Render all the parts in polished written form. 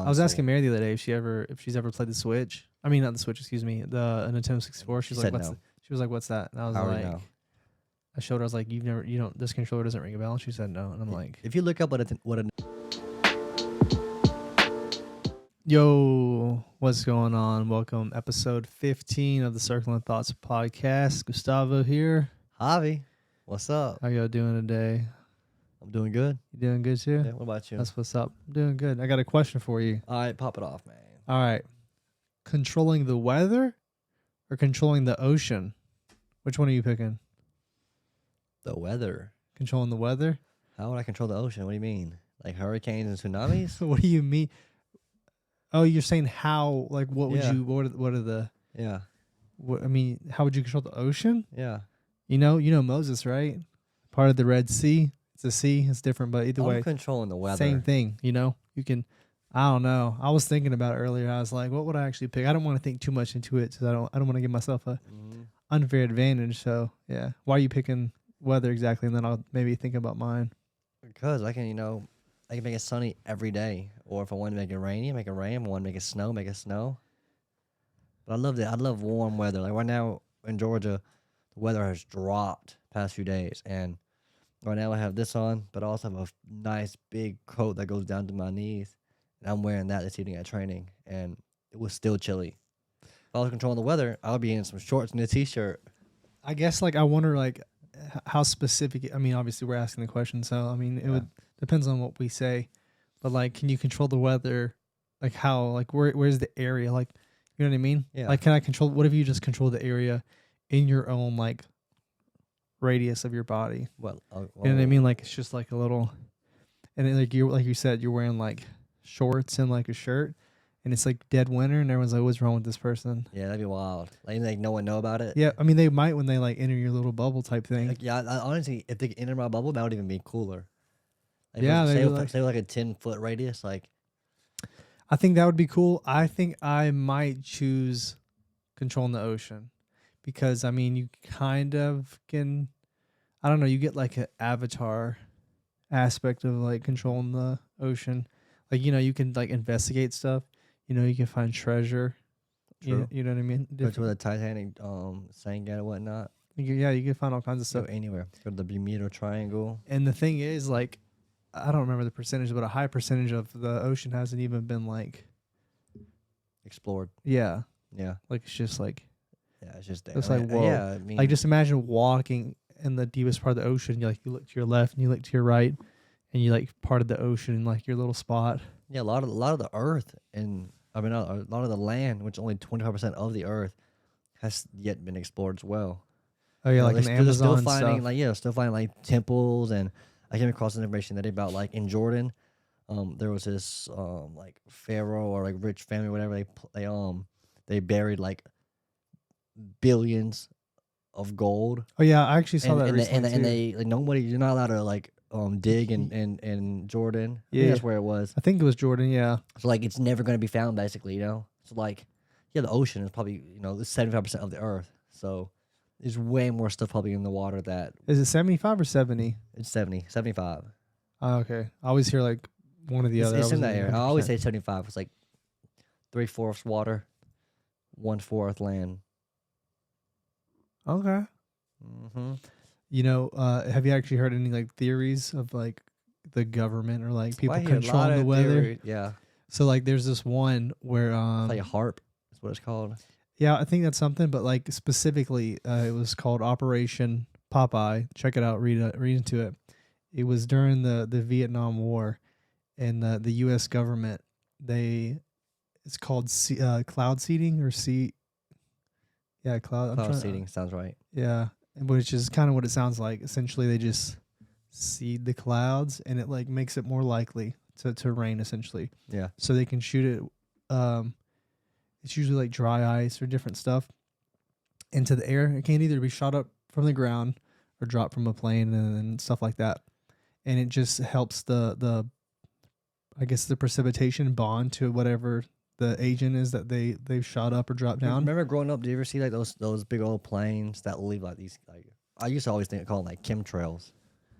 I was asking Mary the other day if she's ever played the Switch. I mean, not the Switch, excuse me, the Nintendo 64. She was like, "What's?" No. She was like, "What's that?" And I was like, know. I showed her. I was like, you don't. This controller doesn't ring a bell." And she said no. And I'm like, if you look up what a yo, what's going on? Welcome, episode 15 of the Circle of Thoughts podcast. Gustavo here. Javi, what's up? How y'all doing today? I'm doing good. You doing good too? Yeah, what about you? That's what's up. I'm doing good. I got a question for you. All right, pop it off, man. All right. Controlling the weather or controlling the ocean? Which one are you picking? The weather. Controlling the weather? How would I control the ocean? What do you mean? Like hurricanes and tsunamis? What do you mean? Oh, you're saying how? Like, what would you? What are the? Yeah. I mean, how would you control the ocean? Yeah. You know Moses, right? Part of the Red Sea. It's a sea. It's different, but either way, controlling the weather. same thing. You can. I don't know. I was thinking about it earlier. I was like, what would I actually pick? I don't want to think too much into it because I don't want to give myself a unfair advantage. So yeah, why are you picking weather exactly? And then I'll maybe think about mine. Because I can make it sunny every day. Or if I want to make it rainy, make it rain. If I want to make it snow. But I love that. I love warm weather. Like right now in Georgia, the weather has dropped past few days. And right now I have this on, but I also have a nice big coat that goes down to my knees. And I'm wearing that this evening at training. And it was still chilly. If I was controlling the weather, I would be in some shorts and a t-shirt. I guess I wonder how specific. I mean, obviously we're asking the question, so I mean it depends on what we say. But can you control the weather? Like how? Like where's the area? Like, you know what I mean? Yeah. Like, can I control? What if you just control the area in your own radius of your body? Well, you know what I mean? Like it's just a little, and then, like you said, you're wearing shorts and a shirt, and it's dead winter, and everyone's like, "What's wrong with this person?" Yeah, that'd be wild. Like no one know about it. Yeah, I mean they might when they enter your little bubble type thing. I honestly, if they could enter my bubble, that would even be cooler. Yeah, say a 10-foot radius. I think that would be cool. I think I might choose controlling the ocean because I mean you kind of can. I don't know. You get an Avatar aspect of controlling the ocean. You can investigate stuff. You can find treasure. True. You know what I mean? Go to the Titanic sank and whatnot. You can find all kinds of stuff. Go anywhere. Go to the Bermuda Triangle. And the thing is, I don't remember the percentage, but a high percentage of the ocean hasn't even been explored. Yeah. Yeah. It's just yeah, it's just there. It's whoa. Yeah, I mean, just imagine walking in the deepest part of the ocean. You look to your left and you look to your right, and you part of the ocean in your little spot. Yeah, a lot of the earth and a lot of the land, which only 25% of the earth has yet been explored as well. Oh yeah, in Amazon still finding stuff. Still finding temples, and I came across information that about in Jordan, there was this pharaoh or rich family, whatever, they buried billions of gold. Oh yeah, I actually saw that recently and they nobody, you're not allowed to dig in Jordan. Yeah, that's where it was. I think it was Jordan. Yeah. So it's never gonna be found, basically. So the ocean is probably 75% of the earth. So there's way more stuff probably in the water that. Is it 75 or 70? It's 75. Oh, okay. I always hear one or the other. It's in that area. I always say 75. It's 3/4 water, 1/4 land. Okay. Mm-hmm. Have you actually heard any theories of the government or people I hear controlling the weather? Theory. Yeah. So there's this one where a harp is what it's called. Yeah, I think that's something, but specifically, it was called Operation Popeye. Check it out, read into it. It was during the Vietnam War, and the U.S. government it's called cloud seeding or sea. Yeah, cloud seeding sounds right. Yeah, which is kind of what it sounds like. Essentially, they just seed the clouds, and it makes it more likely to rain. Essentially, yeah. So they can shoot it. It's usually dry ice or different stuff into the air. It can either be shot up from the ground or dropped from a plane and stuff like that. And it just helps the precipitation bond to whatever the agent is that they've shot up or dropped down. Remember growing up, did you ever see those big old planes that leave these I used to always call them chemtrails.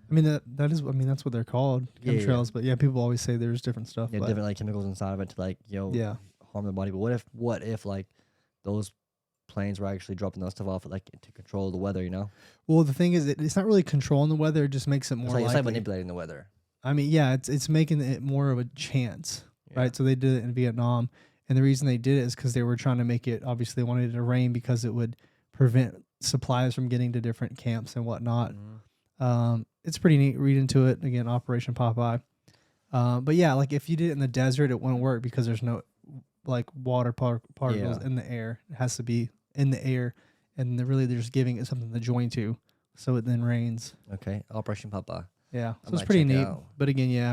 I mean that is. I mean that's what they're called, Yeah, yeah. chemtrails. But yeah, people always say there's different stuff. Yeah, But different like chemicals inside of it to like yeah. harm the body. But what if like those planes were actually dropping those stuff off like to control the weather? Well, the thing is, it's not really controlling the weather. It just makes it more It's like likely. manipulating the weather. I mean, yeah, it's making it more of a chance, Yeah. right? So they did it in Vietnam, and the reason they did it is because they were trying to make it. Obviously, they wanted it to rain because it would prevent supplies from getting to different camps and whatnot. It's pretty neat. Read into it again. Operation Popeye. But yeah, like if you did it in the desert, it wouldn't work because there's no like water particles Yeah. in the air. It has to be in the air, and they're just giving it something to join to, so it then rains. Okay, Operation Popeye. Yeah, I so it's might pretty check it neat. out. But again, yeah,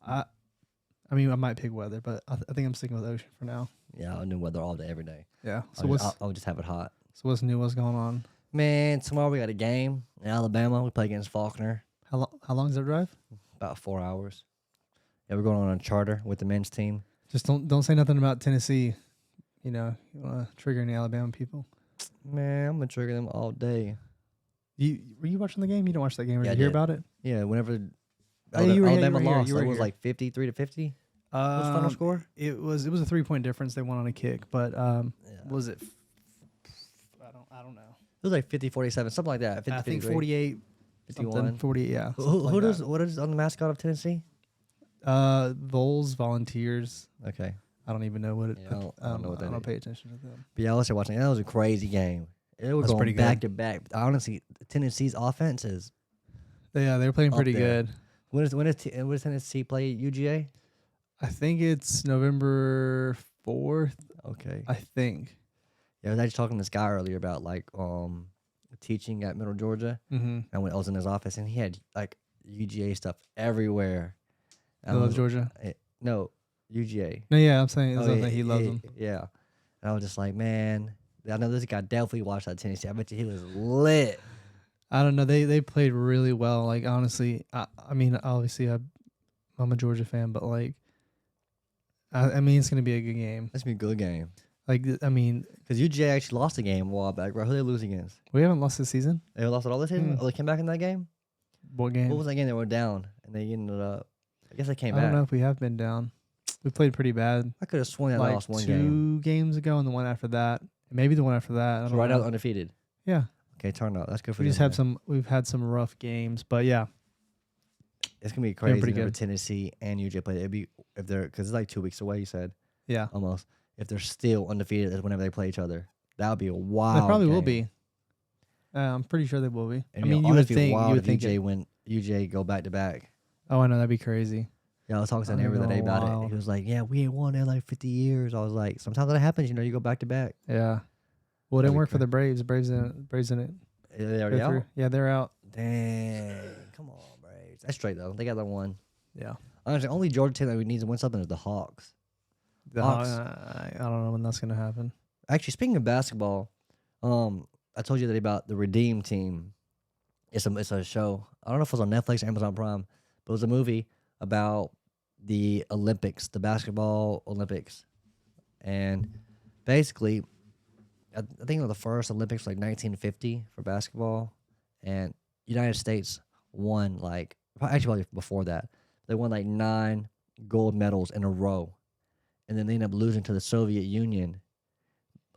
I, I mean, I might pick weather, but I think I'm sticking with ocean for now. Yeah, I'll do weather all day, every day. Yeah. So I'll just have it hot. what's new? What's going on? Man, tomorrow we got a game in Alabama. We play against Faulkner. How long is that drive? About 4 hours. Yeah, we're going on a charter with the men's team. Just don't say nothing about Tennessee. You want to trigger any Alabama people. Man, I'm gonna trigger them all day. Were you watching the game? You didn't watch that game, or Yeah, did I you hear did. about it? Yeah, whenever Oh, you were here, Alabama you were here, lost, you were it was here. like 53-50. What's the final score? It was a 3-point difference. They won on a kick, but Yeah. was it? I don't know. It was like 50-47, something like that. 50, I think 53, 48, 51. something, 48. Yeah. What is on the mascot of Tennessee? Vols Volunteers. Okay. I don't even know what it. Yeah, I don't know what that I don't is. pay attention to them. But yeah, I was watching. That was a crazy game. It was That's going pretty back good. to back. Honestly, Tennessee's offense is. Yeah, they were playing Up pretty there. good. When does Tennessee play UGA? I think it's November 4th. Okay. I think. Yeah, I was actually talking to this guy earlier about like teaching at Middle Georgia. Mm-hmm. And when I was in his office, and he had like UGA stuff everywhere. I love Georgia. No, UGA. No, yeah, I'm saying Oh, yeah, he loves them. Yeah. And I was just like, man, I know this guy definitely watched that Tennessee. I bet you he was lit. I don't know. They played really well. Like honestly, I mean, obviously I'm a Georgia fan, but like, I mean, it's gonna be a good game. That's gonna be a good game. Like, I mean, Because UGA actually lost a game a while back, bro. Who they lose against? we haven't lost this season. They lost it all this season? Hmm. Oh, they came back in that game? What game? What was that game? They were down, and they ended up. I guess they came I don't back. know if we have been down. We played pretty bad. I could have sworn they Like lost one 2 game. games ago, and the one after that, maybe the one after that. I So don't right know. now undefeated. Yeah, Okay, turn up. That's good for we them. just have man. some. We've had some rough games, but yeah, It's gonna be crazy. pretty Whenever good. Tennessee and UGA play. It'd be if they're because it's like 2 weeks away. You said yeah. almost. If they're still undefeated, whenever they play each other, that would be a wild. They probably will game. be. I'm pretty sure they will be. And I mean, you would honestly, think. wild You would if think. UGA win. UGA go back to back. Oh, I know that'd be crazy. Yeah, I was talking to I him don't the other day know, about it. wild. He was like, "Yeah, we ain't won in like 50 years." I was like, "Sometimes that happens. You go back to back." Yeah. Well, it That'd didn't be work for the Braves. Braves in it. They already Go out. through. Yeah, they're out. Dang, come on, Braves. That's straight though. They got that one. Yeah. Honestly, only Georgia team that we need to win something is the Hawks. Hawks. I don't know when that's gonna happen. Actually, speaking of basketball, I told you that about the Redeem team. It's a show. I don't know if it was on Netflix or Amazon Prime, but it was a movie about the Olympics, the basketball Olympics, and basically, I think it was the first Olympics like 1950 for basketball, and United States won probably before that. They won like 9 gold medals in a row, and then they ended up losing to the Soviet Union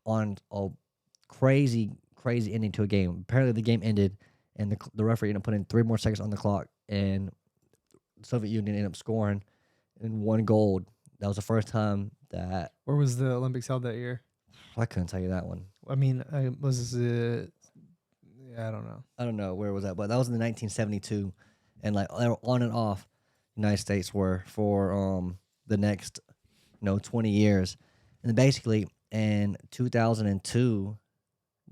on a crazy ending to a game. Apparently, the game ended, and the referee ended up putting 3 more seconds on the clock, and the Soviet Union ended up scoring and won gold. That was the first time that Where was the Olympics held that year? I couldn't tell you that one. I mean, was it? Yeah, I don't know. I don't know where it was at, but that was in the 1972, and like they were on and off. United States were for the next 20 years, and then basically in 2002,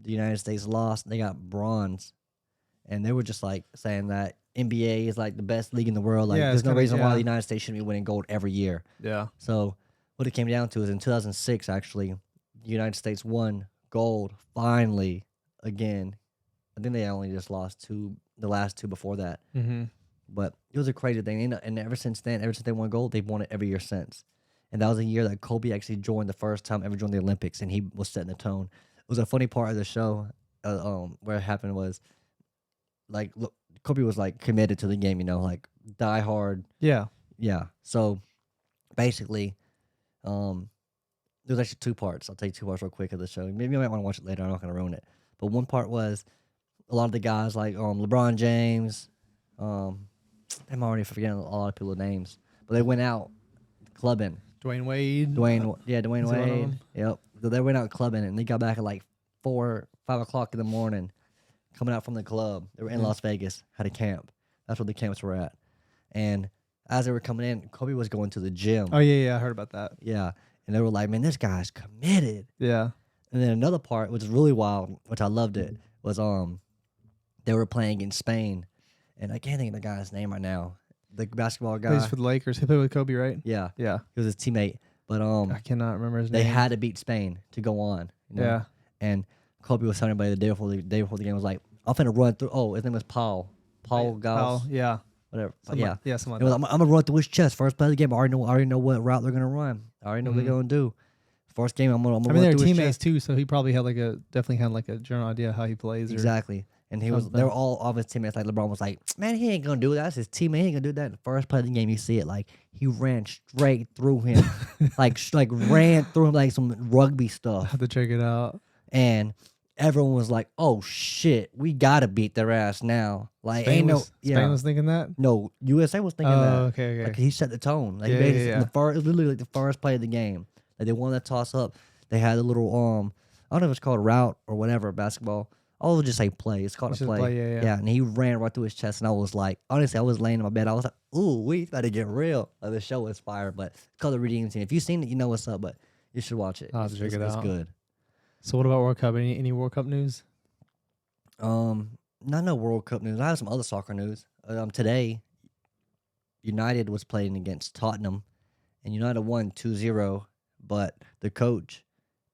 the United States lost. They got bronze, and they were just like saying that NBA is like the best league in the world. Like Yeah, there's it's no kinda- reason why yeah. the United States shouldn't be winning gold every year. Yeah. So what it came down to is in 2006, actually, the United States won gold finally again. I think they only just lost the last 2 before that. Mm-hmm. But it was a crazy thing. And ever since then, ever since they won gold, they've won it every year since. And that was a year that Kobe actually joined the first time ever joined the Olympics, and he was setting the tone. It was a funny part of the show where it happened was, like, look, Kobe was like committed to the game, like die hard. Yeah. Yeah. So basically, there's actually two parts. I'll tell you two parts real quick of the show. Maybe you might want to watch it later. I'm not gonna ruin it. But one part was a lot of the guys like LeBron James, I'm already forgetting a lot of people's names, but they went out clubbing. Dwayne Wade. Dwayne is one of Wade. them? Yep. So they went out clubbing and they got back at like 4-5 o'clock in the morning, coming out from the club. They were in Las Vegas, had a camp. That's where the camps were at. And as they were coming in, Kobe was going to the gym. Oh yeah, I heard about that. Yeah. And they were like, man, this guy's committed. Yeah. And then another part, which is really wild, which I loved it, was they were playing in Spain. And I can't think of the guy's name right now. The basketball guy. Plays for the Lakers. He played with Kobe, right? Yeah. Yeah. He was his teammate. But I cannot remember his name. they had to beat Spain to go on. Yeah. And Kobe was telling everybody the day before the game was like, I'm finna run through. Oh, his name was Paul Gauss. Yeah. Whatever. Something something like It was, that. I'm gonna run through his chest. First play of the game. I already know what route they're gonna run. I already know what they're gonna do. First game, I'm gonna I mean, run they're through his teammates chest. too, so he probably had definitely had like a general idea how he plays. Exactly. And they something. were all of his teammates. Like LeBron was like, man, he ain't gonna do that. That's his teammate. He ain't gonna do that. The first play of the game, you see it. Like he ran straight through him, like ran through him like some rugby I stuff. have to check it out. And everyone was like, "Oh shit, we gotta beat their ass now!" Like, Spain ain't was, Spain was thinking that. no USA was thinking that. Okay. Like he set the tone. Like Yeah, he made yeah, it the first, literally like the first play of the game. Like they won that toss up. They had a little I don't know if it's called route or whatever basketball. I'll just say play. It's called It's a just play. play, yeah. And he ran right through his chest, and I was like, honestly, I was laying in my bed. I was like, "Ooh, we about to get real." Like, the show was fire, but it's called the Redeem Team. If you've seen it, you know what's up. But you should watch it. I'll have to check it It's out. good. So what about World Cup? Any World Cup news? Not no World Cup news. I have some other soccer news. Today, United was playing against Tottenham, and United won 2-0, but the coach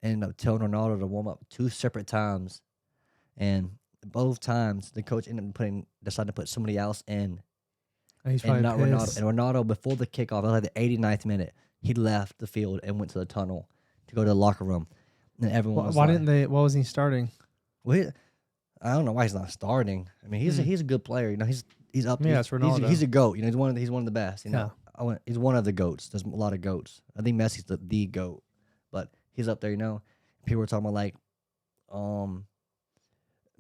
ended up telling Ronaldo to warm up 2 separate times, and both times the coach ended up decided to put somebody else in, He's and probably not pissed. Ronaldo. And Ronaldo, before the kickoff, it was like the 89th minute, he left the field and went to the tunnel to go to the locker room, and everyone was Why like, didn't they? Why wasn't he starting? well, I don't know why he's not starting. I mean, he's a good player. He's up. Yeah, he's, it's Ronaldo. He's a goat. He's one of the best. Yeah. He's one of the goats. There's a lot of goats. I think Messi's the goat, but he's up there. People were talking about like,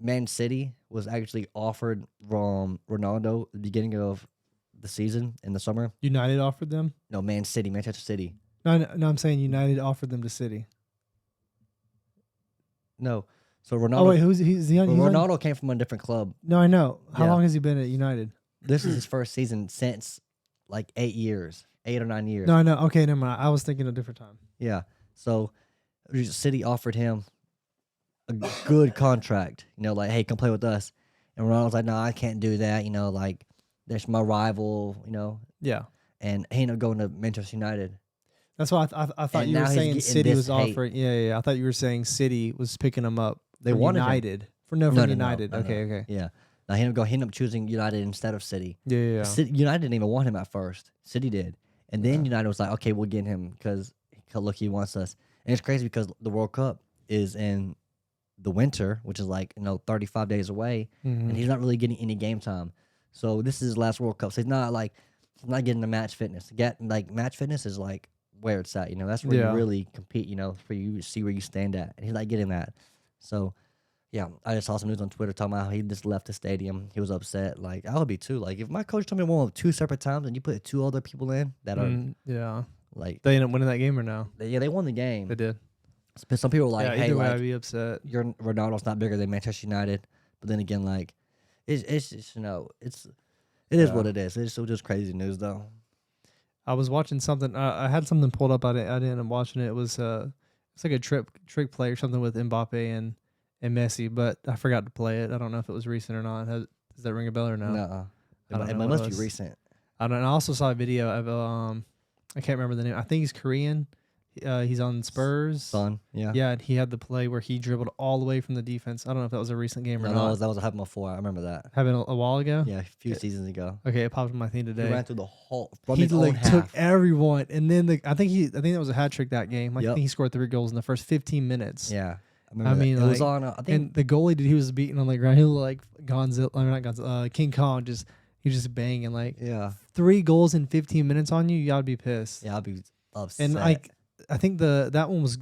Man City was actually offered from Ronaldo at the beginning of the season in the summer. United offered them. No, Manchester City. No, I'm saying United offered them to City. No, so Ronaldo. Oh wait, he's on? Ronaldo came from a different club. No, I know. How Yeah. long has he been at United? This is his first season since like 8 years, 8 or 9 years. No, I know. Okay, never mind. I was thinking a different time. Yeah. So City offered him a good contract, like, hey, come play with us. And Ronaldo's like, no, I can't do that. Like, there's my rival, Yeah, and he ended up going to Manchester United. that's why I thought And you now were he's saying getting City this was hate. offering. Yeah. I thought you were saying City was picking him up. They for wanted him. United for No, United. no. Okay. Yeah. Now he ended up choosing United instead of City. Yeah. United didn't even want him at first. City did. And then Okay. United was like, okay, we'll get him because look, he wants us. And it's crazy because the World Cup is in the winter, which is like 35 days away, and he's not really getting any game time. So this is his last World Cup. So he's not getting the match fitness. Match fitness is like where it's at. That's where Yeah. you really compete. For you to see where you stand at, and he's not getting that. So yeah, I just saw some news on Twitter talking about how he just left the stadium. He was upset. Like I would be too. Like if my coach told me to warm up 2 separate times and you put 2 other people in that are Yeah. like They ended up winning that game or no? they won the game. They did. But some people were like, yeah, hey, either way, like, I'd be upset. your Ronaldo's not bigger than Manchester United. But then again, like, it's just, it is what it is. It's just crazy news, though. I was watching something. I had something pulled up. I didn't end up watching it. It was it's like a trick play or something with Mbappe and Messi, but I forgot to play it. I don't know if it was recent or not. Does that ring a bell or no? Nuh-uh. I don't It know what must it be was. recent. I don't know. I also saw a video of I can't remember the name. I think he's Korean. He's on Spurs. Son, yeah. Yeah, and he had the play where he dribbled all the way from the defense. I don't know if that was a recent game or No, not. that was happened before. I remember that. Happened a while ago. Yeah, a few seasons ago. Okay, it popped in my thing He today. ran through the whole from He his own like took half. everyone, and then I think that was a hat trick that game. Like, I Yep. think he scored 3 goals in the first 15 minutes. Yeah. I remember I that. mean, It was like, on. I think. and the goalie that he was beating on the ground, he looked like Gonzilla, I mean, not Godzilla, King Kong. He was just banging like Yeah. 3 goals in 15 minutes on you. You gotta be pissed. Yeah, I'll be upset. And like, I think that one was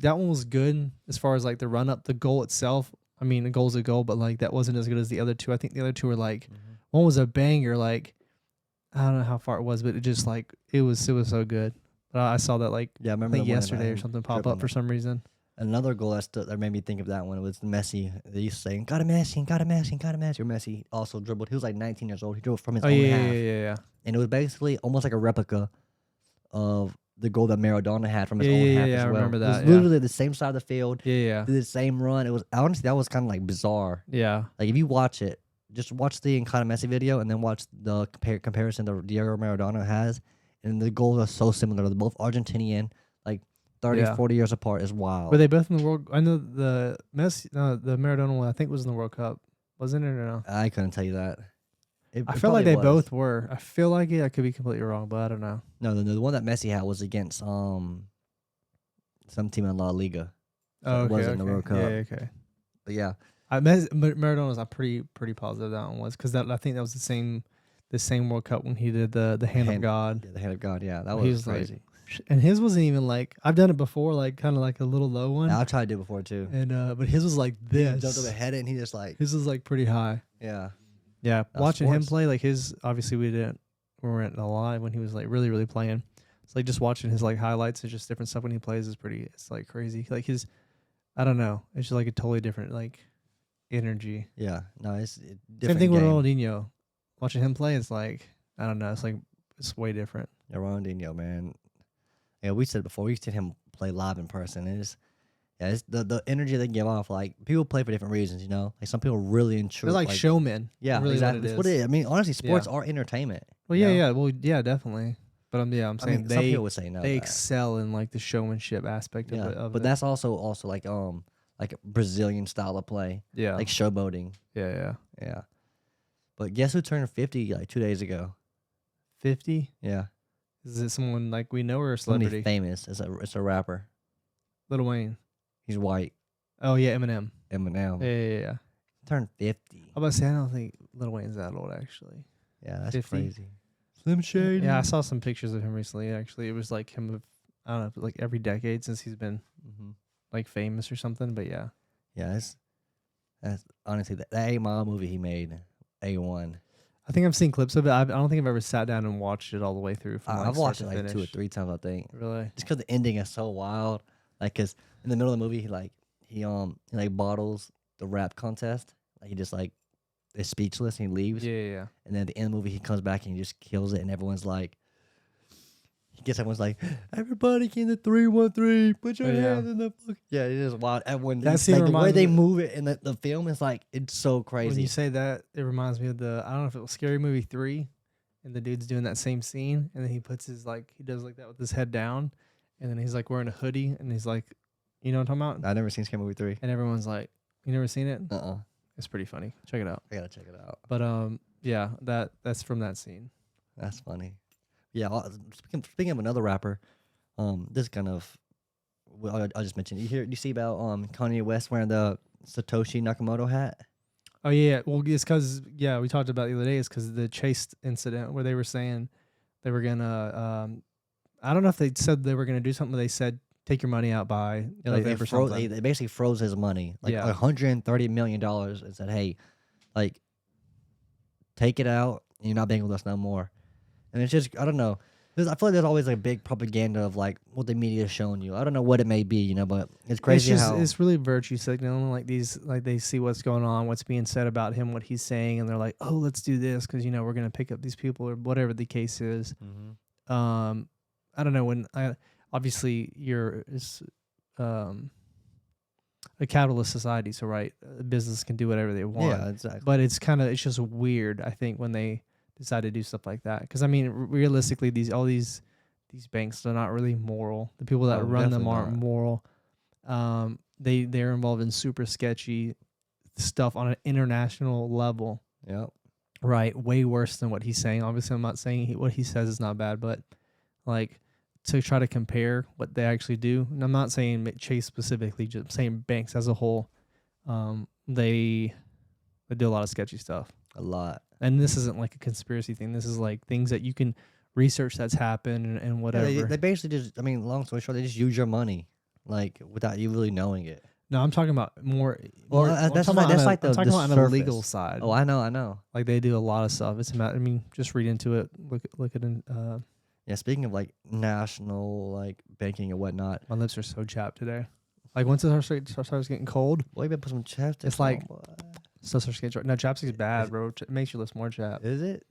good as far as like the run up, the goal itself. I mean, a goal's a goal, but like that wasn't as good as the other two. I think the other two were like, one was a banger. Like, I don't know how far it was, but it just like it was so good. But I saw that like yeah, I I remember think the one yesterday or about something him pop up tripping. for some reason. Another goal that made me think of that one was Messi. They used to say, "Got a Messi, got a Messi, got a Messi." Or Messi also dribbled. He was like 19 years old. He dribbled from his Oh own yeah, half, yeah. and it was basically almost like a replica of the goal that Maradona had from his Yeah, own yeah, half yeah, as I well. remember It was that, yeah. literally the same side of the field, Yeah, yeah, did the same run. It was honestly that was kind of like bizarre. yeah. Like if you watch it, just watch the Got a Messi video and then watch the comparison that Diego Maradona has, and the goals are so similar. They're both Argentinian, like 30, Yeah. 40 years apart. Is wild. Were they both in the World? I know the Messi, no, the Maradona one. I think was in the World Cup, wasn't it or no? I couldn't tell you that. I It feel like probably they was. both were. I feel like it. I could be completely wrong, but I don't know. No, the one that Messi had was against some team in La Liga. So Oh, it okay, wasn't the okay. World Cup. Yeah, okay. But yeah, Maradona's. I'm pretty positive that one was because I think that was the same World Cup when he did the hand of God. Yeah, the hand of God. Yeah, that He was like, crazy. and his wasn't even like I've done it before, like kind of like a little low one. Yeah, I've tried to do it before too. And but his was like this. Jumped over head it and he just like His was like pretty high. yeah. Yeah, watching him sports. play like his. Obviously, we weren't alive when he was like really playing. It's like just watching his like highlights and just different stuff when he plays is pretty. It's like crazy. Like his, I don't know. It's just like a totally different like energy. Yeah, no, it's Same different thing with game. Ronaldinho. Watching him play, it's like I don't know. It's like it's way different. Yeah, Ronaldinho, man. Yeah, we said before we've seen him play live in person. It's the energy they give off. Like people play for different reasons, you know. Like some people really enjoy. They're like showmen. Yeah, really exactly. What That's it what is. it is. I mean, honestly, sports are entertainment. Well, you yeah, know? yeah. Well, yeah, definitely. But I'm I saying mean, some people would say no. they to that. excel in like the showmanship aspect Yeah, of it. but that's also like a Brazilian style of play, yeah, like showboating. yeah. Yeah. But guess who turned 50 like 2 days ago? 50. Yeah. Is it someone like we know or a Somebody celebrity? famous. It's a rapper. Lil Wayne. He's white. Oh yeah, Eminem. Eminem. Yeah. Turned 50. I'm about to say I don't think Lil Wayne's that old actually. Yeah, that's 50? crazy. Slim Shady. Yeah, I saw some pictures of him recently. Actually, it was like him of I don't know, like every decade since he's been Mm-hmm. like famous or something. But yeah, Yeah, that's honestly that 8 Mile movie he made. A1. I think I've seen clips of it. I don't think I've ever sat down and watched it all the way through. From, like, I've start watched to it like finish. 2 or 3 times, I think. Really? Just because the ending is so wild. Like, cause in the middle of the movie, he like bottles the rap contest. Like he just like is speechless and he leaves. Yeah. And then at the end of the movie, he comes back and he just kills it, and everyone's like, everyone's like, everybody came to 313, put your Oh, yeah. hands in the fuck. Yeah, it is wild. Everyone, That just, scene like, the way reminds they me- move it in the film is like, it's so crazy. When you say that, it reminds me of I don't know if it was Scary Movie 3, and the dude's doing that same scene, and then he puts he does like that with his head down, and then he's like wearing a hoodie, and he's like, you know what I'm talking about? I've never seen Scary Movie 3. And everyone's like, you never seen it? Uh-uh. It's pretty funny. Check it out. I gotta check it out. But yeah, that's from that scene. That's funny. Yeah, speaking of another rapper, this kind of, well, I'll just mention. You see about Kanye West wearing the Satoshi Nakamoto hat? Oh yeah, well it's because we talked about it the other day. It's because the Chase incident where they were saying they were gonna. I don't know if they said they were gonna do something. But they said take your money out by Yeah, like November something. they basically froze his money, like Yeah. $130 million, and said, "Hey, like, take it out. And you're not banking with us no more." And it's just, I don't know. I feel like there's always like big propaganda of like what the media is showing you. I don't know what it may be, you know, but it's crazy how It's really virtue signaling. Like they see what's going on, what's being said about him, what he's saying, and they're like, oh, let's do this because we're gonna pick up these people or whatever the case is. Mhm. I don't know obviously you're a capitalist society, so right, a business can do whatever they want. Yeah, exactly. But it's just weird, I think, when they decide to do stuff like that. Because I mean, realistically, all these banks are not really moral. The people that Oh, run them definitely aren't not. moral. They're involved in super sketchy stuff on an international level. Yep. Right, way worse than what he's saying. Obviously, I'm not saying what he says is not bad, but like to try to compare what they actually do. And I'm not saying Chase specifically, just saying banks as a whole. They do a lot of sketchy stuff. A lot. And this isn't like a conspiracy thing. This is like things that you can research that's happened and Yeah, whatever. they basically just, I mean, long story short, they just use your money, like, without you really knowing it. No, I'm talking about more. Well, I'm that's talking like, about the I'm talking about on the legal surface. side. Oh, I know. Like they do a lot of stuff. It's about. I mean, just read into it. Look at it. Yeah, speaking of like national like banking and whatnot, My lips are so chapped today. Like once it starts getting cold, boy, you better put some chapstick. It's like- on, boy. stuff starts getting dry. No, chapstick's bad, Is- bro. It makes your lips more chapped. Is it?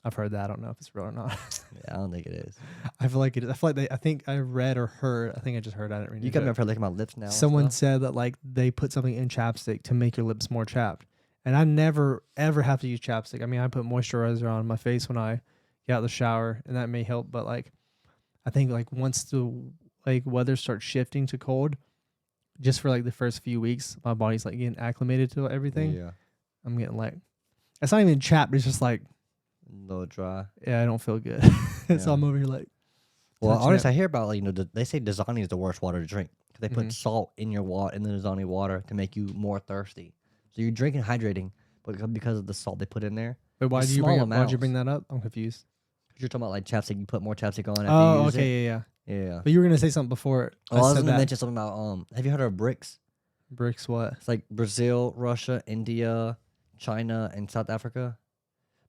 I've heard that. I don't know if it's real or not. Yeah, I don't think it is. I feel like it is. I feel like I think I read or heard. I think I just heard. I didn't read. You got me up here licking my lips now. and Someone stuff. said that like they put something in chapstick to make your lips more chapped, and I never ever have to use chapstick. I mean, I put moisturizer on my face when I get out of the shower, and that may help. But like, I think like once the like weather starts shifting to cold, just for like the first few weeks, my body's like getting acclimated to everything. Yeah, I'm getting like, it's not even chapped. It's just like, a little dry. yeah, I don't feel good. Yeah. So I'm over here like, Well, touching honestly, it. I hear about like they say Dasani is the worst water to drink. 'Cause they put Mhm. salt in your water in the Dasani water to make you more thirsty. So you're drinking hydrating, but because of the salt they put in there. Wait, why'd It's you bring small why'd you bring amounts. that up? I'm confused. You're talking about like chapstick. You put more chapstick on after Oh, you use okay, yeah. it. Yeah. But you were gonna say something before. Oh, I was said gonna that. mention something about Have you heard of BRICS? Bricks. What? It's like Brazil, Russia, India, China, and South Africa.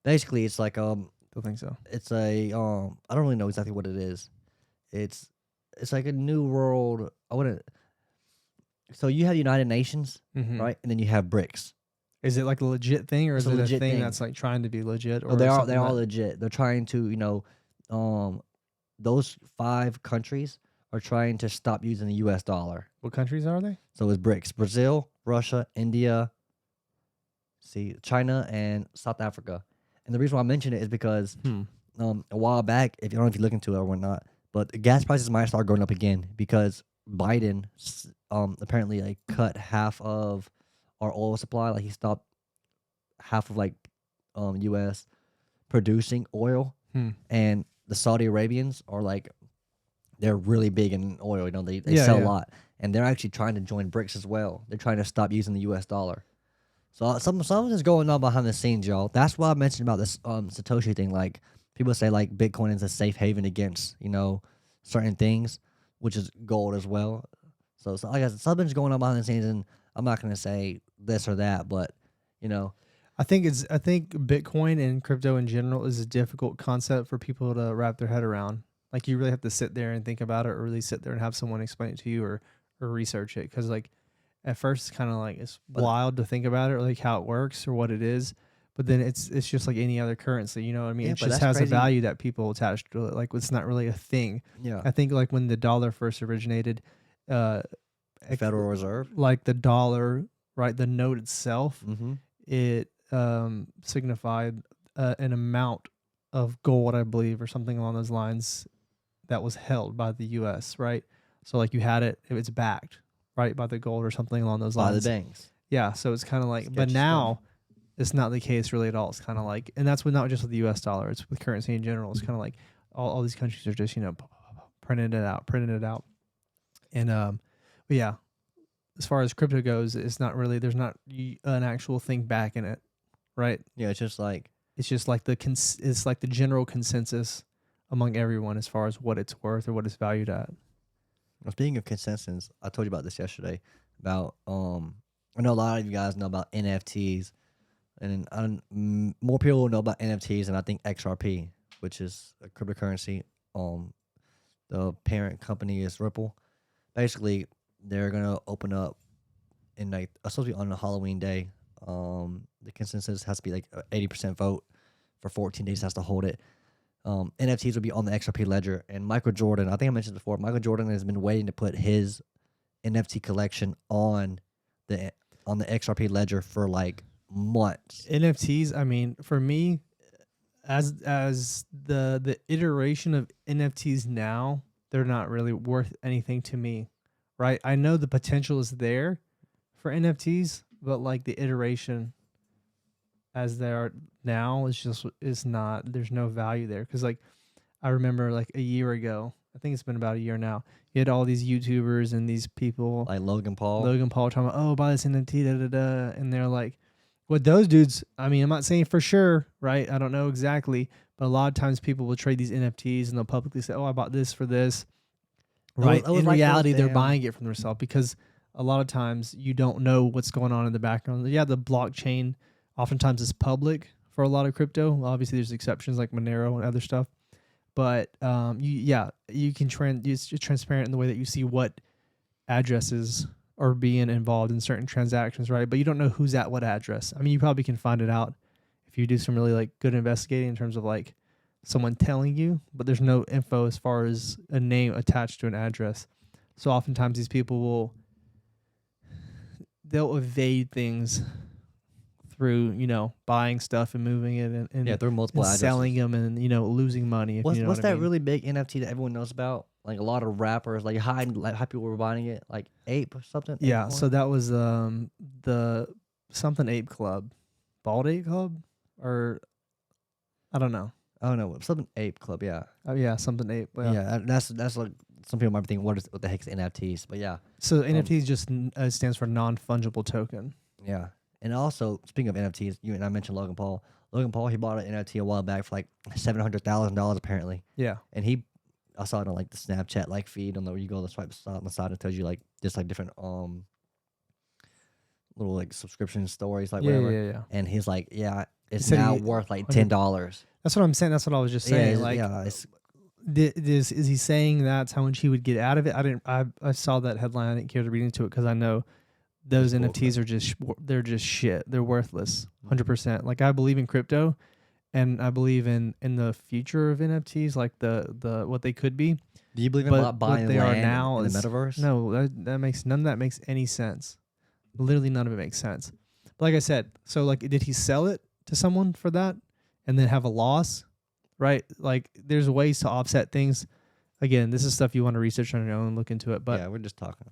Basically, it's like Don't think so. it's a I don't really know exactly what it is. It's like a new world. I wouldn't. So you have the United Nations, Mm-hmm. right? And then you have BRICS. Is it like a legit thing, or It's is a it a legit thing thing. that's like trying to be legit? Or So they are something that- legit. They're trying to those 5 countries are trying to stop using the U.S. dollar. What countries are they? So it's BRICS: Brazil, Russia, India, China, and South Africa. And the reason why I mention it is because a while back, if I don't know if you look into it or whatnot, but the gas prices might start going up again because Biden apparently like cut half of our oil supply. Like he stopped half of like U.S. producing oil, and the Saudi Arabians are like they're really big in oil. You know, they Yeah, sell yeah. a lot, and they're actually trying to join BRICS as well. They're trying to stop using the U.S. dollar. So something is going on behind the scenes, y'all. That's why I mentioned about this Satoshi thing. Like people say, like Bitcoin is a safe haven against certain things, which is gold as well. So like I said, something's going on behind the scenes, and I'm not gonna say this or that, but I think Bitcoin and crypto in general is a difficult concept for people to wrap their head around. Like you really have to sit there and think about it, or really sit there and have someone explain it to you, or research it. Because like at first it's kind of like it's wild to think about it, or like how it works or what it is. But then it's just like any other currency, you know what I mean? Yeah, It but just that's has crazy. a value that people attach to it. Like it's not really a thing. yeah, I think like when the dollar first originated, the Federal Reserve. like the dollar, right, the note itself, Mm-hmm. it signified an amount of gold, I believe, or something along those lines, that was held by the U.S. Right. So like you had it, it's backed right by the gold or something along those By the lines. banks. Yeah. So it's kind of like, but Sketchy now it's not the case really at all. It's kind of like, and that's with not just with the U.S. dollar. It's with currency in general. It's kind of like all these countries are just printing it out, and but yeah. As far as crypto goes, it's not really. There's not an actual thing back in it, right? Yeah, it's just like It's just like it's like the general consensus among everyone as far as what it's worth or what it's valued at. well, speaking of consensus, I told you about this yesterday. About I know a lot of you guys know about NFTs, and more people know about NFTs, and I think XRP, which is a cryptocurrency. The parent company is Ripple. Basically, they're gonna open up in like supposed to be on a Halloween day. The consensus has to be like 80% vote for 14 days. Has to hold it. NFTs will be on the XRP ledger, and Michael Jordan. I think I mentioned before. Michael Jordan has been waiting to put his NFT collection on the XRP ledger for like months. NFTs, I mean, for me, as the iteration of NFTs now, they're not really worth anything to me, right? I know the potential is there for NFTs, but like the iteration as they are now is not. There's no value there because like I remember like a year ago, I think it's been about a year now. You had all these YouTubers and these people, Like Logan Paul. Logan Paul, talking about, oh, buy this NFT, da da da, and they're like, what those dudes. I mean, I'm not saying for sure, right? I don't know exactly, but a lot of times people will trade these NFTs and they'll publicly say, oh, I bought this for this, right? It was In like reality, they're damn. buying it from themselves because a lot of times you don't know what's going on in the background. Yeah, the blockchain oftentimes is public for a lot of crypto. Obviously, there's exceptions like Monero and other stuff. But you can it's transparent in the way that you see what addresses are being involved in certain transactions, right? But you don't know who's at what address. I mean, you probably can find it out if you do some really like good investigating in terms of like someone telling you, but there's no info as far as a name attached to an address. So oftentimes these people they'll evade things through, buying stuff and moving it and Through multiple and addresses. selling them and, losing money. If What's you know what's what I that mean. really big NFT that everyone knows about? Like a lot of rappers, like how people were buying it, like Ape or something. Ape Yeah, coin? so that was the something ape club, bald ape club, or I don't know. I don't know, something Ape Club. Yeah, Oh yeah, something ape. Yeah. yeah. That's like some people might be thinking, what the heck is NFTs? But yeah, So NFT just stands for non fungible token. yeah. And also speaking of NFTs, you and I mentioned Logan Paul. Logan Paul, he bought an NFT a while back for like $700,000 apparently, Yeah. and I saw it on like the Snapchat like feed on the where you go to the swipe on the side, it tells you like just like different little like subscription stories like Yeah, whatever. yeah. And he's like, yeah, it's said now he- worth like 100 $10. That's what I'm saying. That's what I was just saying. Yeah, Like, yeah, it's, is he saying that's how much he would get out of it? I saw that headline. I didn't care to read into it because I know those It's NFTs are they're just shit. They're worthless, 100%. Like I believe in crypto, and I believe in the future of NFTs, like the what they could be. do you believe in But buying what they are land now in is the metaverse? no. That makes none of that makes any sense. Literally none of it makes sense. But like I said, so like, did he sell it to someone for that, and then have a loss? Right? Like, there's ways to offset things. Again, this is stuff you want to research on your own, look into it. But yeah, we're just talking.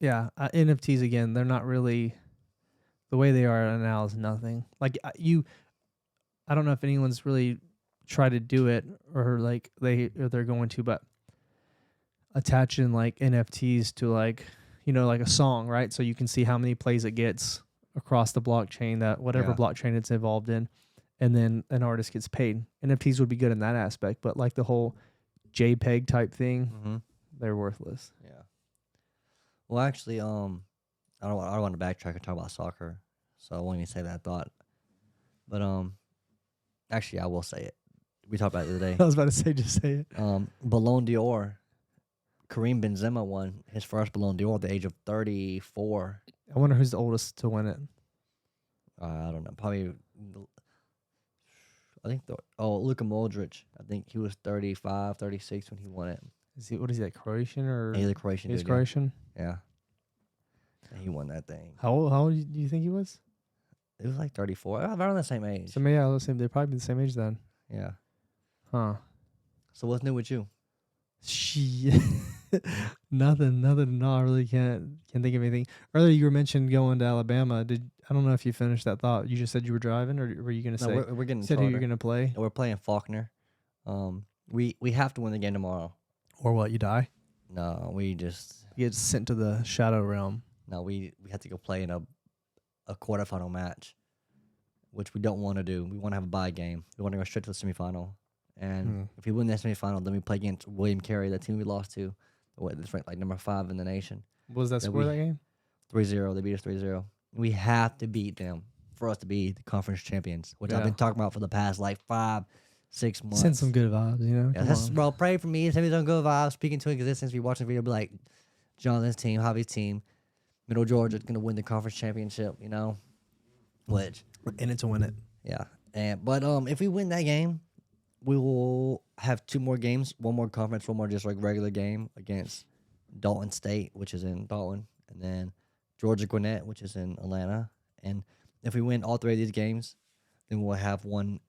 NFTs again, they're not really the way they are now is nothing. Like I don't know if anyone's really tried to do it or like they're going to, but attaching like NFTs to like like a song, right? So you can see how many plays it gets across the blockchain, that whatever Yeah. blockchain it's involved in, and then an artist gets paid. NFTs would be good in that aspect, but like the whole JPEG type thing, Mm-hmm. they're worthless. Yeah. Well, actually, I don't want to backtrack and talk about soccer, so I won't even say that thought. But actually, I will say it. We talked about it the other I day. was about to say, just say it. Ballon d'Or. Kareem Benzema won his first Ballon d'Or at the age of 34. I wonder who's the oldest to win it. I don't know. Probably. I think Luka Modric. I think he was 35, 36 when he won it. What is he, like Croatian or He's a Croatian he's dude. Croatian? Yeah. And he won that thing. How old do you think he was? It was like 34. Around the same age. So yeah, let's say they're probably the same age then. Yeah. Huh. So what's new with you? Shit. Nothing. No, I really can't think of anything. Earlier you were mentioned going to Alabama. I don't know if you finished that thought. You just said you were driving, or were you gonna say We're getting said who started. you're gonna play? We're playing Faulkner. We have to win the game tomorrow. Or what, you die? No, we just You get sent to the shadow realm. no. We have to go play in a quarterfinal match, which we don't want to do. We want to have a bye game. We want to go straight to the semifinal. And if we win that semifinal, then we play against William Carey, that team we lost to. It's ranked like number 5 in the nation. What was that score of that game? 3-0. They beat us 3-0. We have to beat them for us to be the conference champions, which I've been talking about for the past like 5-6 months. Send some good vibes, Yeah, Come that's, on. bro, pray for me. Send me some good vibes. Speaking to existence. Be watching the video, be like, Jonathan's team, Javi's team, Middle Georgia's gonna win the conference championship. Which We're in it to win it. yeah. But if we win that game, we will have 2 more games, 1 more conference, 1 more just like regular game against Dalton State, which is in Dalton, and then Georgia Gwinnett, which is in Atlanta. And if we win all 3 of these games, then we'll have won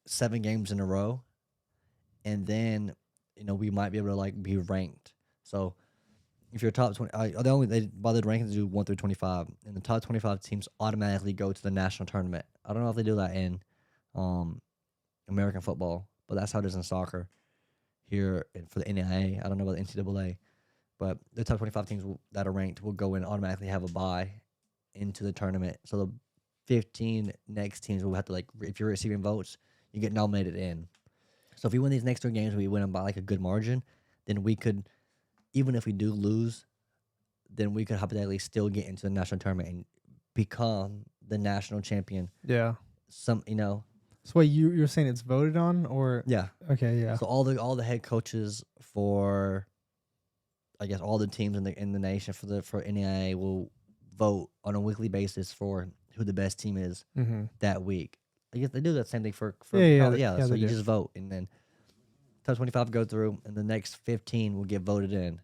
7 games in a row, and then we might be able to like be ranked. So if you're top 20, by the rankings do 1 through 25, and the top 25 teams automatically go to the national tournament. I don't know if they do that in American football, but that's how it is in soccer. here for the NAIA. I don't know about the NCAA, but the top 25 teams that are ranked will go in and automatically have a bye into the tournament. So the 15 next teams will have to, like, if you're receiving votes, you get nominated in. So if we win these next 3 games, we win them by like a good margin, then we could, even if we do lose, then we could hypothetically still get into the national tournament and become the national champion. Yeah. So wait, you're saying it's voted on, or yeah. okay, yeah. So all the head coaches for, I guess, all the teams in the nation for NAIA will vote on a weekly basis for who the best team is that week. I guess they do that same thing for yeah. So They you do. just vote, and then top 25 go through, and the next 15 will get voted in.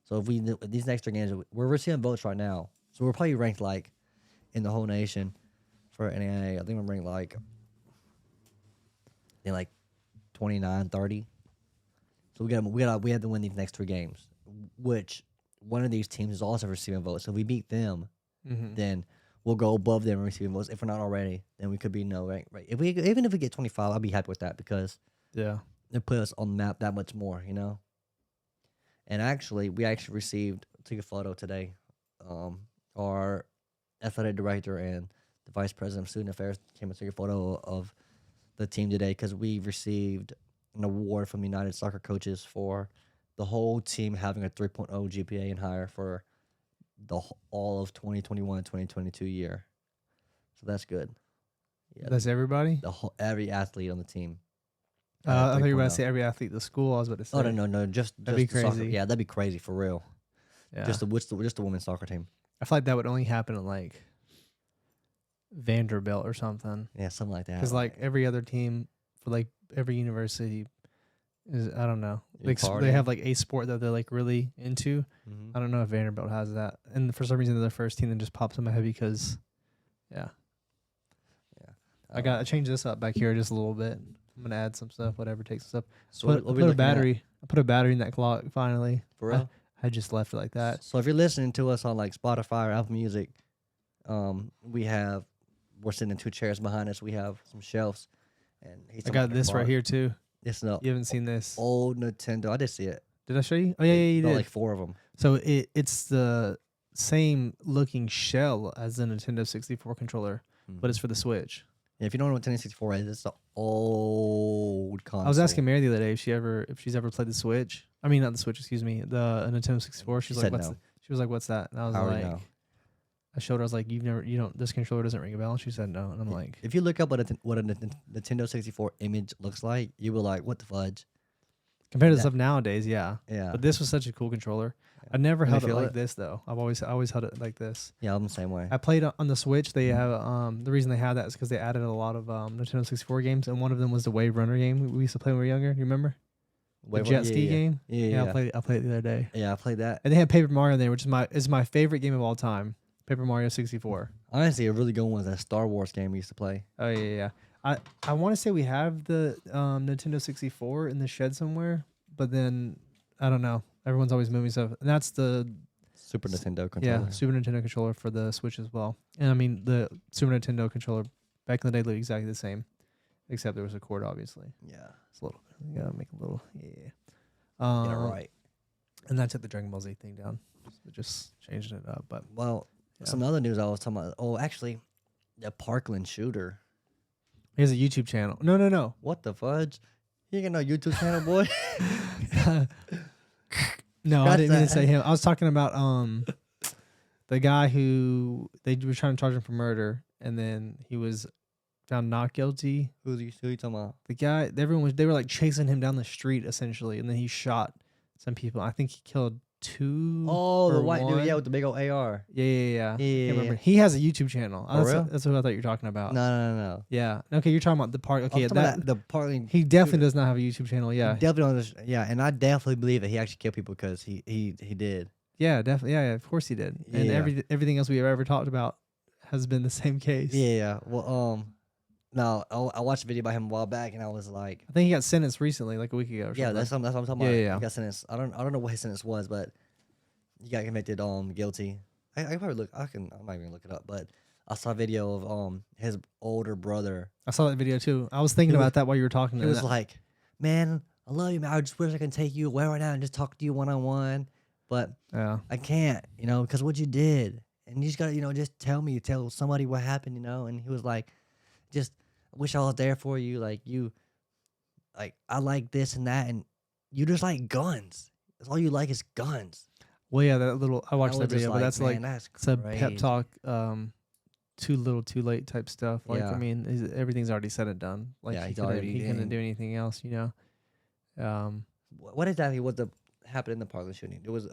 So if these next 3 games, we're receiving votes right now, so we're probably ranked like in the whole nation for NAIA. I think we're ranked like in like 29, 30. So we have to win these next 3 games, which one of these teams is also receiving votes. So if we beat them, then we'll go above them in receiving votes. If we're not already, then we could be right. Even if we get 25, I'll be happy with that, because it put us on the map that much more, And we actually took a photo today. Our athletic director and the vice president of student affairs came and took a photo of the team today, because we received an award from United Soccer Coaches for the whole team having a 3.0 GPA and higher for all of 2021-2022 year. So that's good. Yeah, that's everybody. Every athlete on the team. I thought you were about to say every athlete in the school. I was about to say. Oh no, just that'd be crazy. Soccer. Yeah, that'd be crazy for real. Yeah. Just the women's soccer team. I feel like that would only happen at like Vanderbilt or something. Yeah, something like that. Because like every other team for like every university is, I don't know, like they have like a sport that they're like really into. I don't know if Vanderbilt has that, and for some reason they're the first team that just pops in my head because, I changed this up back here just a little bit. I'm gonna add some stuff, whatever, take some stuff. So I put a battery. I put a battery in that clock finally. For real? I just left it like that. So if you're listening to us on like Spotify or Apple Music, we're sitting in 2 chairs behind us. We have some shelves, and I got this right here too. It's You haven't seen this old Nintendo. I did see it. Did I show you? Oh yeah, you did. Like 4 of them. So it's the same looking shell as the Nintendo 64 controller, but it's for the Switch. Yeah, if you don't know what Nintendo 64 is, it's the old console. I was asking Mary the other day if she's ever played the Switch. I mean, not the Switch, excuse me, the Nintendo 64. She was like, "What's that?" And I was like, I showed her. I was like, this controller doesn't ring a bell. And she said no. And I'm like, if you look up what a Nintendo 64 image looks like, you will like, what the fudge? Compared to stuff nowadays, yeah. Yeah. But this was such a cool controller. I never held it like this though. I always held it like this. Yeah, I'm the same way. I played on the Switch. They have the reason they had that is because they added a lot of Nintendo 64 games, and one of them was the Wave Runner game we used to play when we were younger. You remember? The jet ski game. Yeah. I played it the other day. Yeah, I played that. And they had Paper Mario there, which is my favorite game of all time. Paper Mario 64. Honestly, a really good one was that Star Wars game we used to play. Oh yeah. I want to say we have the Nintendo 64 in the shed somewhere, but then I don't know. Everyone's always moving stuff, and that's the Super Nintendo controller. Yeah, Super Nintendo controller for the Switch as well. And I mean, the Super Nintendo controller back in the day looked exactly the same, except there was a cord, obviously. Yeah, it's a little. You gotta make a little. Yeah. Right. And I took the Dragon Ball Z thing down, so just changing it up. But some other news I was talking about. Oh, actually, the Parkland shooter. He has a YouTube channel. No. What the fudge? You got no YouTube channel, boy? No, I didn't mean to say him. I was talking about the guy who they were trying to charge him for murder, and then he was found not guilty. Who you talking about? The guy. They were like chasing him down the street essentially, and then he shot some people. I think he killed 2. Oh, the white dude, with the big old AR. Yeah. Can't remember. He has a YouTube channel. That's what I thought you were talking about. No. Yeah. Okay, you're talking about the park. Okay, the Parkland. He definitely does not have a YouTube channel. Yeah. And I definitely believe that he actually killed people because he did. Yeah, definitely. Yeah, of course he did. And everything else we've ever talked about has been the same case. Yeah. Well, no, I watched a video by him a while back, and I was like, I think he got sentenced recently, like a week ago. Or yeah, that's what I'm talking about. Yeah. He got sentenced. I don't know what his sentence was, but he got convicted guilty. I can probably look. I'm not even gonna look it up, but I saw a video of his older brother. I saw that video too. I was thinking about that while you were talking. He was like, man, I love you, man. I just wish I could take you away right now and just talk to you one on one, but Yeah. I can't, because what you did, and you just gotta, just tell somebody what happened, And he was like, just I wish I was there for you, like you, like I like this and that, and you just like guns. That's all you like is guns. Well, yeah, that little I I watched was that just video, but like, that's like man, that's it's a pep crazy. talk. Too little, too late type stuff. Like, I Yeah, mean, everything's already said and done. Like, yeah, he's already he couldn't getting. do anything else. Um, What exactly was the happened in the Parkland shooting? Was it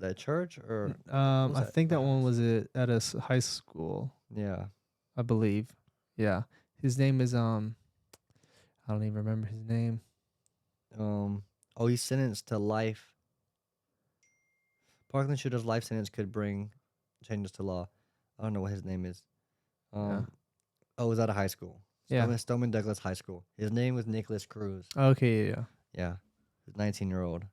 the church or what was I that? think What that one house? was at a high school, Yeah. I believe. Yeah, his name is I don't even remember his name. Oh, he's sentenced to life. Parkland shooter's life sentence could bring changes to law. I don't know what his name is. Yeah, Um. Oh, it was at a high school. yeah. Stoneman Douglas High School. His name was Nicholas Cruz. Okay, yeah, Yeah. He's 19-year-old.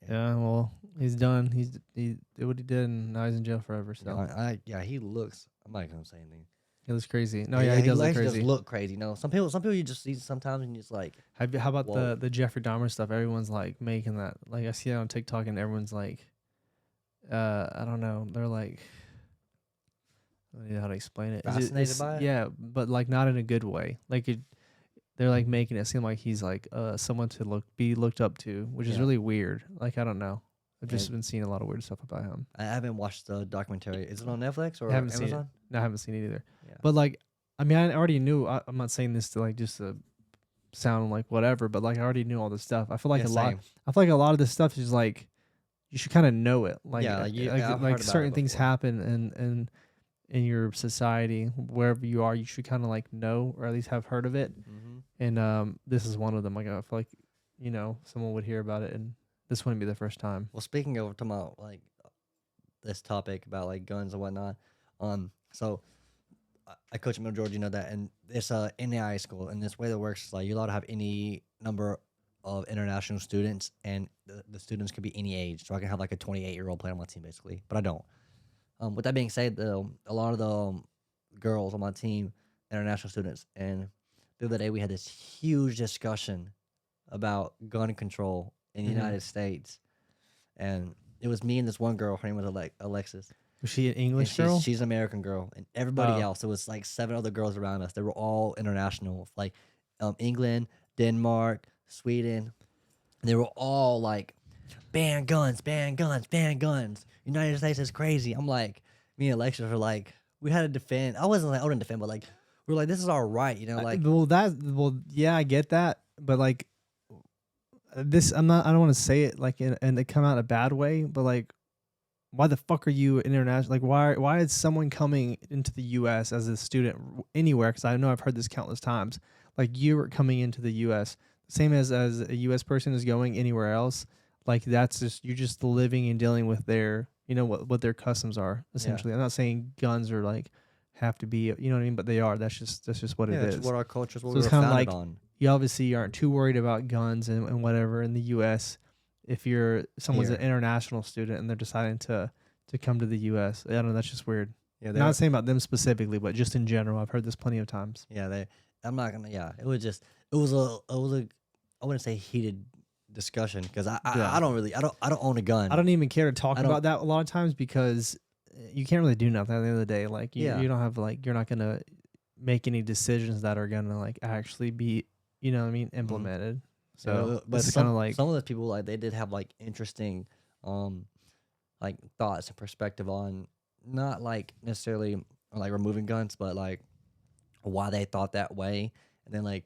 Yeah. yeah. Well, he's done. He did what he did, and now he's in jail forever. No, So yeah, he looks. I'm not gonna say anything. he looks crazy. No, Yeah, yeah, yeah, he he does look actually does crazy. look crazy. Some people you just see sometimes and you're just like, How about whoa. the Jeffrey Dahmer stuff? Everyone's like making that. Like I see that on TikTok, and everyone's like, I don't know. They're like, I don't know how to explain it. Fascinated by it? Yeah, but like not in a good way. Like they're like making it seem like he's like someone to be looked up to, which is Yeah. really weird. Like I don't know. I've Yeah. just been seeing a lot of weird stuff about him. I haven't watched the documentary. Is it on Netflix or I haven't seen it. Amazon? No, I haven't seen it either. Yeah. But like, I mean, I already knew. I'm not saying this to like just to sound like whatever, but like I already knew all this stuff. I feel like Yeah, a lot. same. I feel like a lot of this stuff is like you should kind of know it. Like Yeah, I've heard like about certain it things before. happen and in your society wherever you are, you should kind of like know or at least have heard of it. Mm-hmm. And this is one of them. Like I feel like someone would hear about it, and this wouldn't be the first time. Well, speaking of talking about like this topic about like guns and whatnot, so I coach at Middle Georgia, you know that, and it's a NAI school, and this way that works is like you're allowed to have any number of international students, and the students could be any age. So I can have like a 28-year-old play on my team basically, but I don't. With that being said, though, a lot of the girls on my team, international students, and the other day we had this huge discussion about gun control in the Mhm. United States, and it was me and this one girl. Her name was Alexis. Was she an And English girl? she's an American girl, and everybody Oh. else. It was like 7 other girls around us. They were all international, like England, Denmark, Sweden. And they were all like, ban guns, ban guns, ban guns. United States is crazy. I'm like, me and Alexis were like, we had to defend. I wasn't like, I wouldn't defend, but like, we are like, this is our right, like. Yeah, I get that, but like this, I don't want to say it like and it come out in a bad way, but like, why the fuck are you international? Like, why is someone coming into the U.S. as a student anywhere? Because I know I've heard this countless times. Like you are coming into the U.S. same as a U.S. person is going anywhere else. Like that's just you're just living and dealing with their what their customs are essentially. I'm not saying guns are like have to be what I mean, but they are. That's just what Yeah, it that's is. what our culture is, what So we it's were kind of founded like on. you obviously aren't too worried about guns and whatever in the U.S. If someone's Here. an international student and they're deciding to come to the U.S. I don't know. That's just weird. Yeah, Not saying about them specifically, but just in general. I've heard this plenty of times. yeah, I'm not gonna. Yeah, it was a. I wouldn't say heated discussion because Yeah. I don't really I don't own a gun. I don't even care to talk I don't- about that a lot of times because you can't really do nothing at the end of the day. Like Yeah. you don't have you're not gonna make any decisions that are gonna like actually be implemented. So but this is kind of like some of those people like they did have like interesting like thoughts and perspective on not like necessarily like removing guns, but like why they thought that way, and then like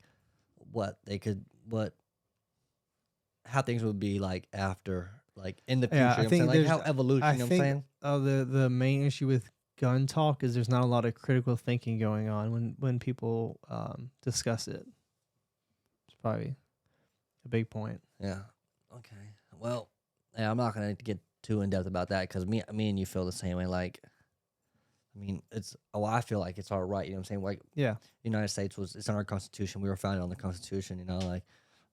how things would be like after like in the future. Yeah, I you know what I'm think saying? Like there's- how evolution. I You know what I'm think saying? the main issue with gun talk is there's not a lot of critical thinking going on when people discuss it. It's probably a big point. Yeah. Okay. Well, yeah, I'm not gonna get too in depth about that because me and you feel the same way. Like, I mean, I feel like it's our right. You know what I'm saying? Like, Yeah. United States it's in our Constitution. We were founded on the Constitution. Like,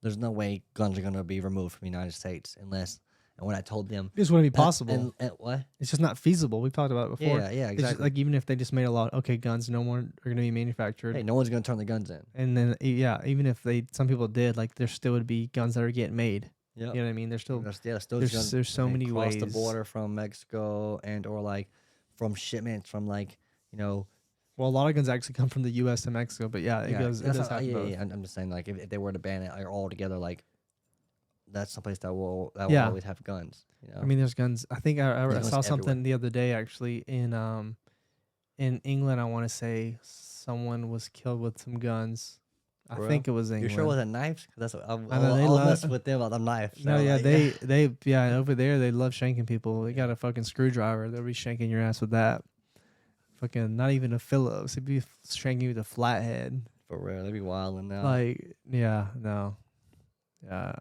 there's no way guns are gonna be removed from the United States unless And when I told them, It just wouldn't be that- possible. and what? It's just not feasible. We've talked about it before. Yeah, It's just, exactly. like even if they just made a lot, okay, guns no more are going to be manufactured. Hey, no one's gonna turn the guns in. And then even if some people did, like there still would be guns that are getting made. Yeah, You know what I mean? There's still there's there's so many cross ways. the border from Mexico and or like from shipments from like Well, a lot of guns actually come from the U.S. to Mexico, but yeah, it that's does not- happen both. I'm just saying like if they were to ban it like, all together, like that's someplace that will Yeah. always have guns. You know? I mean, there's guns. I think I There's saw guns something everywhere. the other day actually in England. I want to say someone was killed with some guns. I For think real? it was You England. sure it wasn't knives? Because that's I know they I'll love. mess with them about them knives. No, So, yeah, like, they over there they love shanking people. They got a fucking screwdriver. They'll be shanking your ass with that. Fucking not even a Phillips. They'd be shanking you with a flathead. for real, they be wilding now. Like, yeah, no. Yeah.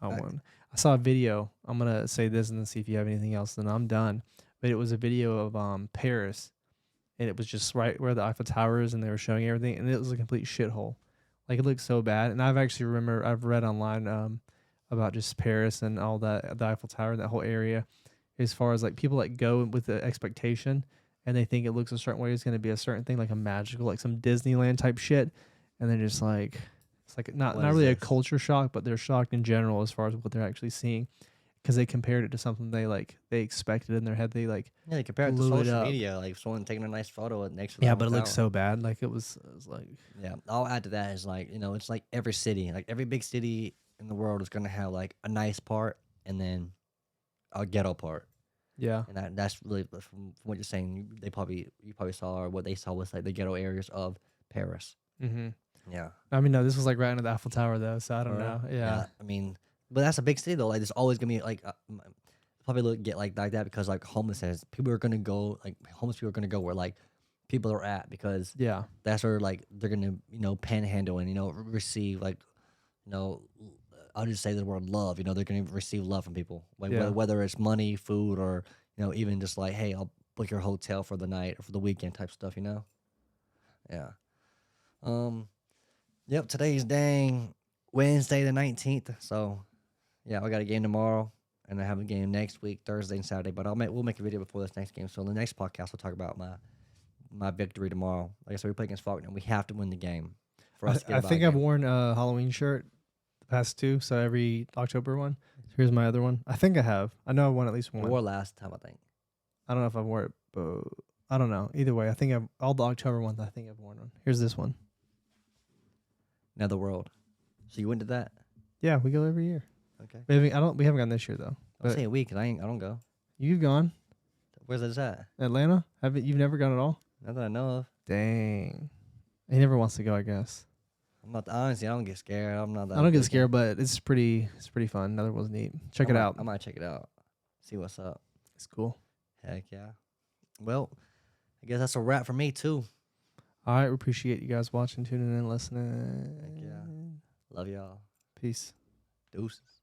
I saw a video. I'm gonna say this and then see if you have anything else, then I'm done. But it was a video of Paris, and it was just right where the Eiffel Tower is, and they were showing everything, and it was a complete shithole. Like it looked so bad. And I've read online about just Paris and all that, the Eiffel Tower, that whole area, as far as like people that go with the expectation and they think it looks a certain way, it's gonna be a certain thing, like a magical, like some Disneyland type shit, and they're just like, it's like not What is really a this? culture shock, but they're shocked in general as far as what they're actually seeing, because they compared it to something they expected in their head. They like Yeah, you compare it to blew it social up. media, like someone taking a nice photo next to the yeah, Eiffel but it looks Tower. so bad. Like it was like Yeah, I'll add to that is like it's like every city, like every big city in the world is gonna have like a nice part and then a ghetto part, yeah, and that's really from what you're saying. You probably saw or what they saw was like the ghetto areas of Paris. mm-hmm. Yeah, I mean, no, this was like right under the Eiffel Tower though, so I don't For real? know. Yeah, I mean, but that's a big city though. Like, there's always gonna be like probably get like that because like homelessness, people are gonna go like homeless people are gonna go where like people are at because yeah, that's where like they're gonna panhandle and receive like I'll just say the word love. They're gonna receive love from people, like Yeah. whether it's money, food, or even just like, hey, I'll book your hotel for the night or for the weekend type stuff. Yeah. Yep. Today's dang Wednesday the 19th. So yeah, I got a game tomorrow, and I have a game next week, Thursday and Saturday. But we'll make a video before this next game. So in the next podcast, we'll talk about my victory tomorrow. Like I said, we play against Faulkner. We have to win the game for us to get I a bye think I've game. worn a Halloween shirt the past two, so every October one. Here's my other one. I think I have. I know I won at least We one. wore last time, I think. I don't know if I've worn it, but I don't know. Either way, I think all the October ones. I think I've worn one. Here's this one. Netherworld. So you went to that? Yeah, we go every year. Okay. We haven't gone this year though. I'm But saying we, cause I don't go. you've gone Where's this at? Atlanta? You've never gone at all? Not that I know of. Dang. He never wants to go, I guess. I'm not honestly. I don't get scared. I'm not that. I don't get big scared, but it's pretty fun. Another one's neat. Check it out. I might check it out. See what's up. It's cool. Heck yeah. Well, I guess that's a wrap for me too. All right, we appreciate you guys watching, tuning in, listening. Heck yeah. Love y'all. Peace. Deuces.